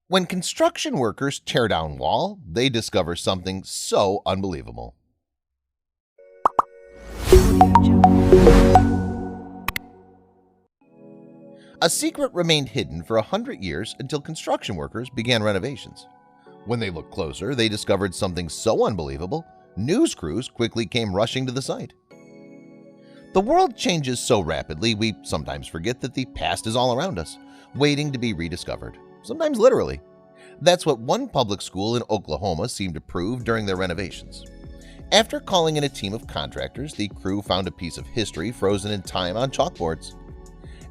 When construction workers tear down wall, they discover something so unbelievable. A secret remained hidden for 100 years until construction workers began renovations. When they looked closer, they discovered something so unbelievable, news crews quickly came rushing to the site. The world changes so rapidly, we sometimes forget that the past is all around us, waiting to be rediscovered, sometimes literally. That's what one public school in Oklahoma seemed to prove during their renovations. After calling in a team of contractors, the crew found a piece of history frozen in time on chalkboards.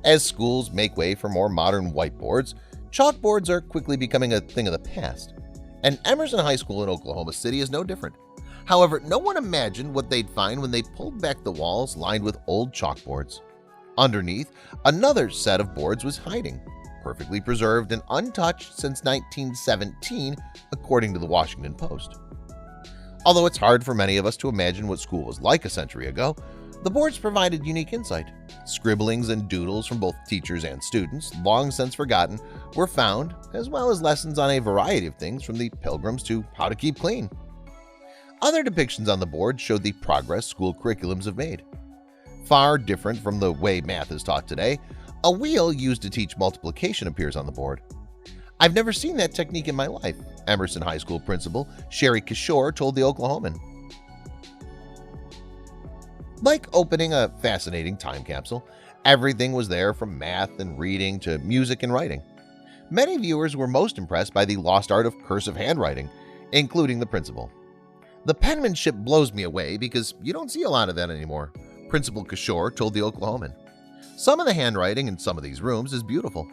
As schools make way for more modern whiteboards, chalkboards are quickly becoming a thing of the past. And Emerson High School in Oklahoma City is no different. However, no one imagined what they'd find when they pulled back the walls lined with old chalkboards. Underneath, another set of boards was hiding, perfectly preserved and untouched since 1917, according to the Washington Post. Although it's hard for many of us to imagine what school was like a century ago, the boards provided unique insight. Scribblings and doodles from both teachers and students, long since forgotten, were found, as well as lessons on a variety of things from the Pilgrims to how to keep clean. Other depictions on the board showed the progress school curriculums have made. Far different from the way math is taught today, a wheel used to teach multiplication appears on the board. "I've never seen that technique in my life," Emerson High School principal Sherry Kishore told the Oklahoman. Like opening a fascinating time capsule, everything was there from math and reading to music and writing. Many viewers were most impressed by the lost art of cursive handwriting, including the principal. "The penmanship blows me away because you don't see a lot of that anymore," Principal Kishore told the Oklahoman. "Some of the handwriting in some of these rooms is beautiful."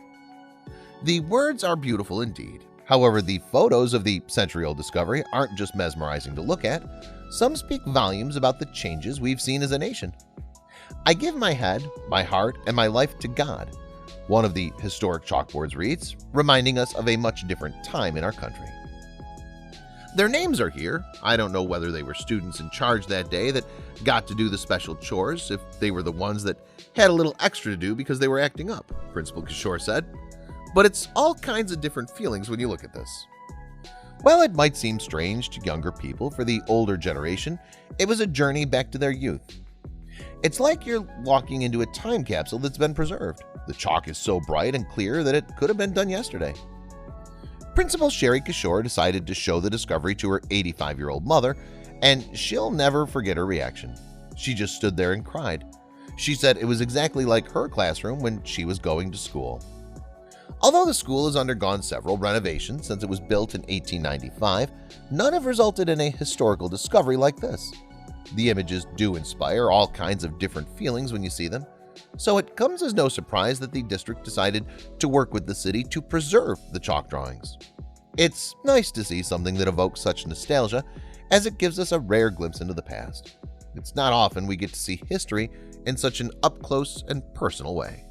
The words are beautiful indeed. However, the photos of the century-old discovery aren't just mesmerizing to look at. Some speak volumes about the changes we've seen as a nation. "I give my head, my heart, and my life to God," one of the historic chalkboards reads, reminding us of a much different time in our country. Their names are here. I don't know whether they were students in charge that day that got to do the special chores, if they were the ones that had a little extra to do because they were acting up, Principal Kishore said. But it's all kinds of different feelings when you look at this. While it might seem strange to younger people, for the older generation, it was a journey back to their youth. It's like you're walking into a time capsule that's been preserved. The chalk is so bright and clear that it could have been done yesterday. Principal Sherry Kishore decided to show the discovery to her 85-year-old mother, and she'll never forget her reaction. She just stood there and cried. She said it was exactly like her classroom when she was going to school. Although the school has undergone several renovations since it was built in 1895, none have resulted in a historical discovery like this. The images do inspire all kinds of different feelings when you see them, so it comes as no surprise that the district decided to work with the city to preserve the chalk drawings. It's nice to see something that evokes such nostalgia, as it gives us a rare glimpse into the past. It's not often we get to see history in such an up-close and personal way.